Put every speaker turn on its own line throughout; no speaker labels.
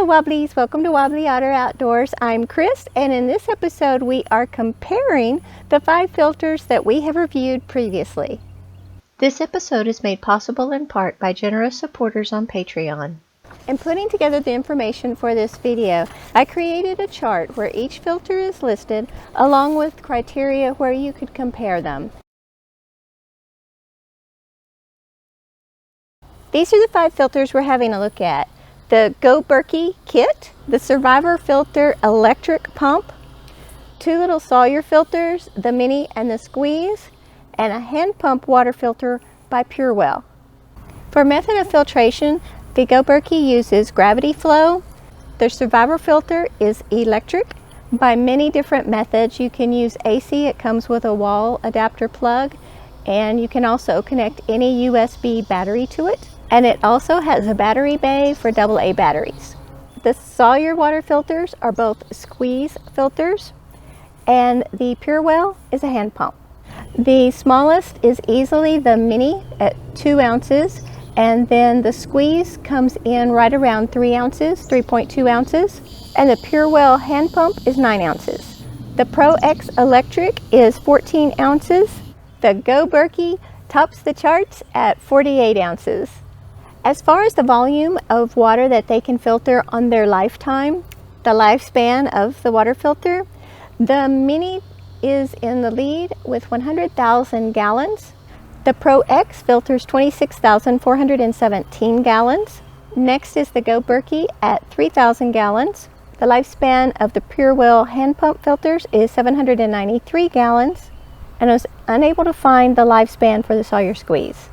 Hello Wobblies, welcome to Wobbly Otter Outdoors. I'm Chris, and in this episode we are comparing the 5 filters that we have reviewed previously. This episode is made possible in part by generous supporters on Patreon. In putting together the information for this video, I created a chart where each filter is listed along with criteria where you could compare them. These are the 5 filters we're having a look at. The Go Berkey kit, the Survivor Filter electric pump, 2 little Sawyer filters, the Mini and the Squeeze, and a hand pump water filter by PureWell. For method of filtration, the Go Berkey uses gravity flow. The Survivor filter is electric by many different methods. You can use AC, it comes with a wall adapter plug, and you can also connect any USB battery to it. And it also has a battery bay for AA batteries. The Sawyer water filters are both squeeze filters, and the PureWell is a hand pump. The smallest is easily the Mini at 2 ounces, and then the Squeeze comes in right around 3 ounces, 3.2 ounces, and the PureWell hand pump is 9 ounces. The Pro X electric is 14 ounces. The Go Berkey tops the charts at 48 ounces. As far as the volume of water that they can filter on their lifetime, the lifespan of the water filter, the Mini is in the lead with 100,000 gallons. The Pro X filters 26,417 gallons. Next is the Go Berkey at 3,000 gallons. The lifespan of the PureWell hand pump filters is 793 gallons. And I was unable to find the lifespan for the Sawyer Squeeze.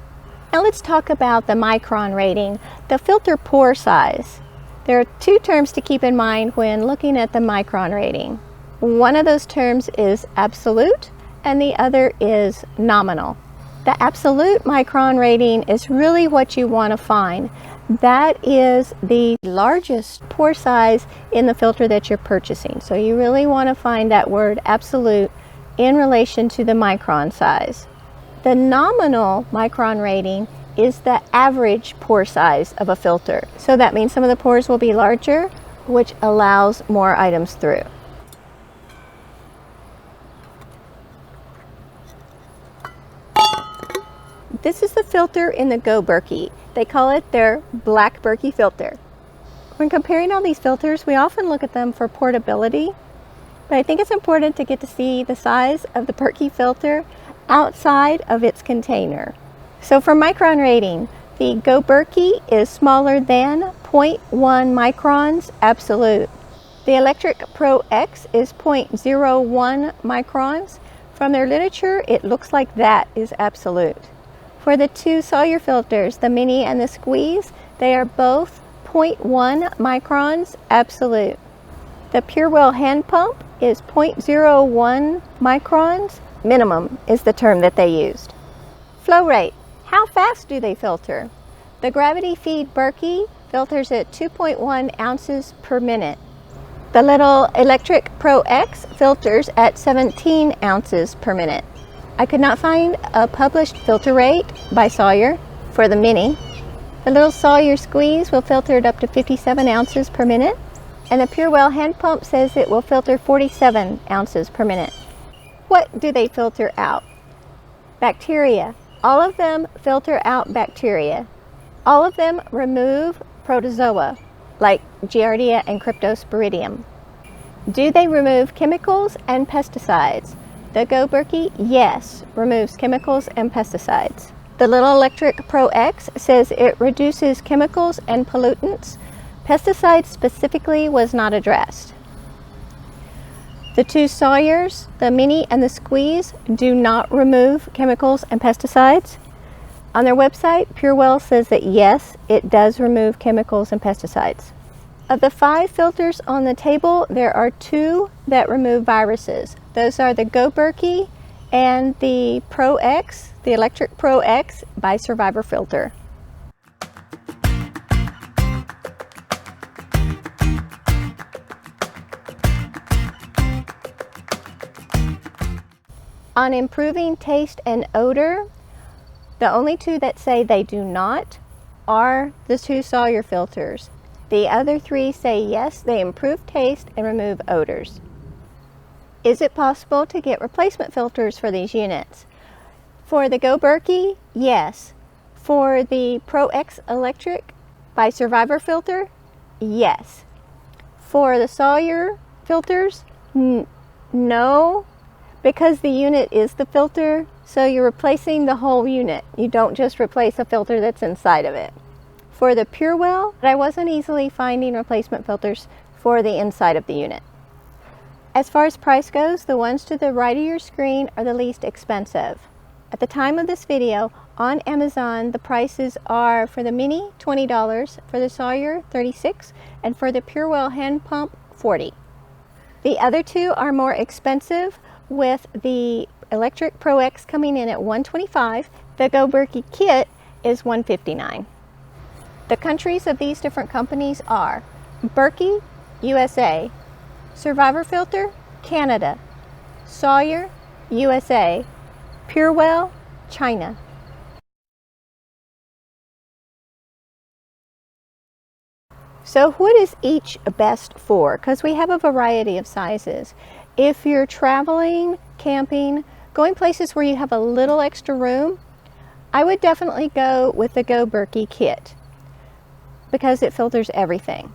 Now let's talk about the Micron rating, the filter pore size. There are 2 terms to keep in mind when looking at the Micron rating. One of those terms is absolute and the other is nominal. The absolute Micron rating is really what you want to find. That is the largest pore size in the filter that you're purchasing. So you really want to find that word absolute in relation to the micron size. The nominal Micron rating is the average pore size of a filter. So that means some of the pores will be larger, which allows more items through. This is the filter in the Go Berkey. They call it their Black Berkey filter. When comparing all these filters, we often look at them for portability, but I think it's important to get to see the size of the Berkey filter outside of its container. So for Micron rating, the Go Berkey is smaller than 0.1 microns absolute. The Electric Pro X is 0.01 microns. From their literature, it looks like that is absolute. For the 2 Sawyer filters, the Mini and the Squeeze, they are both 0.1 microns absolute. The PureWell hand pump is 0.01 microns. Minimum is the term that they used. Flow rate. How fast do they filter? The Gravity Feed Berkey filters at 2.1 ounces per minute. The little Electric Pro X filters at 17 ounces per minute. I could not find a published filter rate by Sawyer for the Mini. The little Sawyer Squeeze will filter it up to 57 ounces per minute, and the PureWell hand pump says it will filter 47 ounces per minute. What do they filter out? Bacteria. All of them filter out bacteria. All of them remove protozoa, like Giardia and Cryptosporidium. Do they remove chemicals and pesticides? The Go Berkey, yes, removes chemicals and pesticides. The little Electric Pro X says it reduces chemicals and pollutants. Pesticides specifically was not addressed. The 2 Sawyers, the Mini and the Squeeze, do not remove chemicals and pesticides. On their website, PureWell says that yes, it does remove chemicals and pesticides. Of the 5 filters on the table, there are 2 that remove viruses. Those are the Go Berkey and the Pro X, the Electric Pro X by Survivor Filter. On improving taste and odor, the only 2 that say they do not are the 2 Sawyer filters. The other 3 say yes, they improve taste and remove odors. Is it possible to get replacement filters for these units? For the Go Berkey, yes. For the Pro X Electric by Survivor Filter, yes. For the Sawyer filters, no, because the unit is the filter, so you're replacing the whole unit. You don't just replace a filter that's inside of it. For the PureWell, I wasn't easily finding replacement filters for the inside of the unit. As far as price goes, the ones to the right of your screen are the least expensive. At the time of this video, on Amazon, the prices are for the Mini, $20, for the Sawyer, $36, and for the PureWell hand pump, $40. The other 2 are more expensive, with the Electric Pro X coming in at $125. The Go Berkey kit is $159. The countries of these different companies are Berkey, USA, Survivor Filter, Canada, Sawyer, USA, PureWell, China. So what is each best for? Because we have a variety of sizes. If you're traveling, camping, going places where you have a little extra room, I would definitely go with the Go Berkey kit because it filters everything.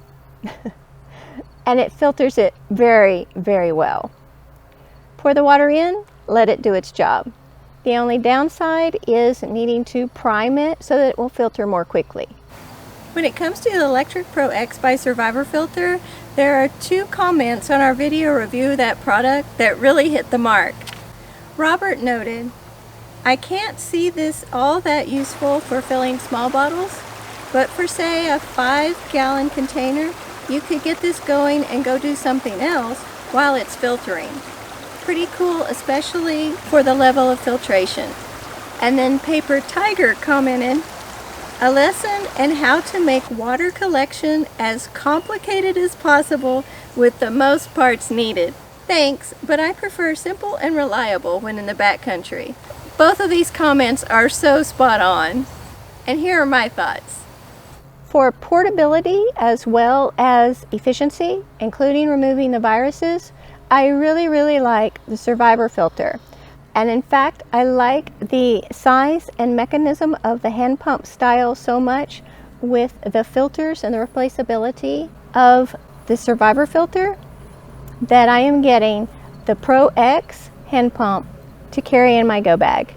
And it filters it very, very well. Pour the water in, let it do its job. The only downside is needing to prime it so that it will filter more quickly. When it comes to the Electric Pro X by Survivor Filter, there are 2 comments on our video review of that product that really hit the mark. Robert noted, "I can't see this all that useful for filling small bottles, but for say a 5-gallon container, you could get this going and go do something else while it's filtering. Pretty cool, especially for the level of filtration." And then Paper Tiger commented, "A lesson in how to make water collection as complicated as possible with the most parts needed. Thanks, but I prefer simple and reliable when in the backcountry." Both of these comments are so spot on. And here are my thoughts. For portability as well as efficiency, including removing the viruses, I really like the Survivor filter. And in fact, I like the size and mechanism of the hand pump style so much with the filters and the replaceability of the Survivor filter that I am getting the Pro X hand pump to carry in my go bag.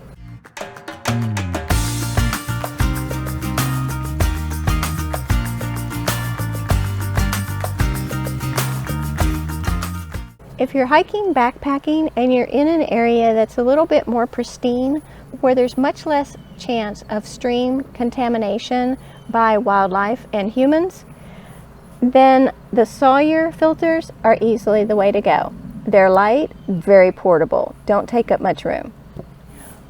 If you're hiking, backpacking, and you're in an area that's a little bit more pristine, where there's much less chance of stream contamination by wildlife and humans, then the Sawyer filters are easily the way to go. They're light, very portable, don't take up much room.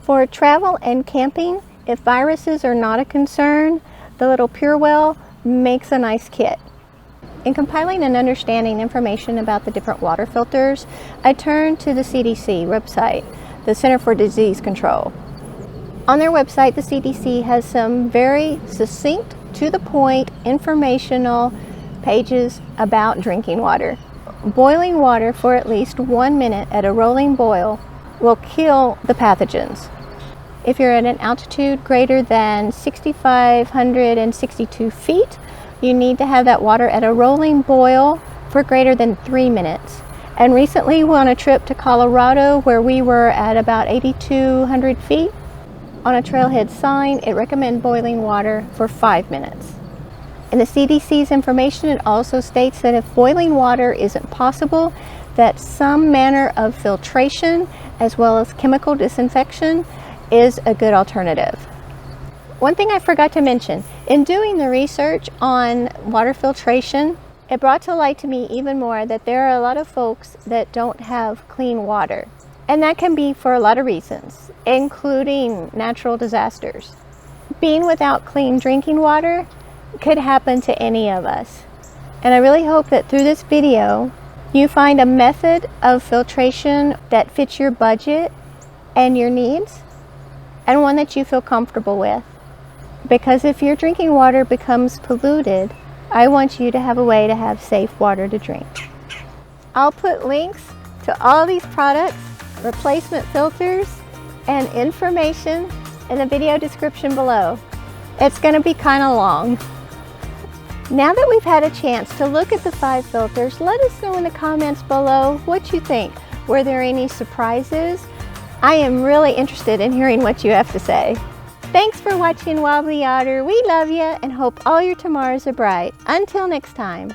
For travel and camping, if viruses are not a concern, the little PureWell makes a nice kit. In compiling and understanding information about the different water filters, I turned to the CDC website, the Center for Disease Control. On their website, the CDC has some very succinct, to the point, informational pages about drinking water. Boiling water for at least 1 minute at a rolling boil will kill the pathogens. If you're at an altitude greater than 6,562 feet, you need to have that water at a rolling boil for greater than 3 minutes. And recently we went on a trip to Colorado where we were at about 8,200 feet. On a trailhead sign, it recommends boiling water for 5 minutes. In the CDC's information, it also states that if boiling water isn't possible, that some manner of filtration as well as chemical disinfection is a good alternative. One thing I forgot to mention, in doing the research on water filtration, it brought to light to me even more that there are a lot of folks that don't have clean water. And that can be for a lot of reasons, including natural disasters. Being without clean drinking water could happen to any of us. And I really hope that through this video, you find a method of filtration that fits your budget and your needs, and one that you feel comfortable with. Because if your drinking water becomes polluted, I want you to have a way to have safe water to drink. I'll put links to all these products, replacement filters, and information in the video description below. It's going to be kind of long. Now that we've had a chance to look at the 5 filters, let us know in the comments below what you think. Were there any surprises? I am really interested in hearing what you have to say. Thanks for watching Wobbly Otter. We love you and hope all your tomorrows are bright. Until next time.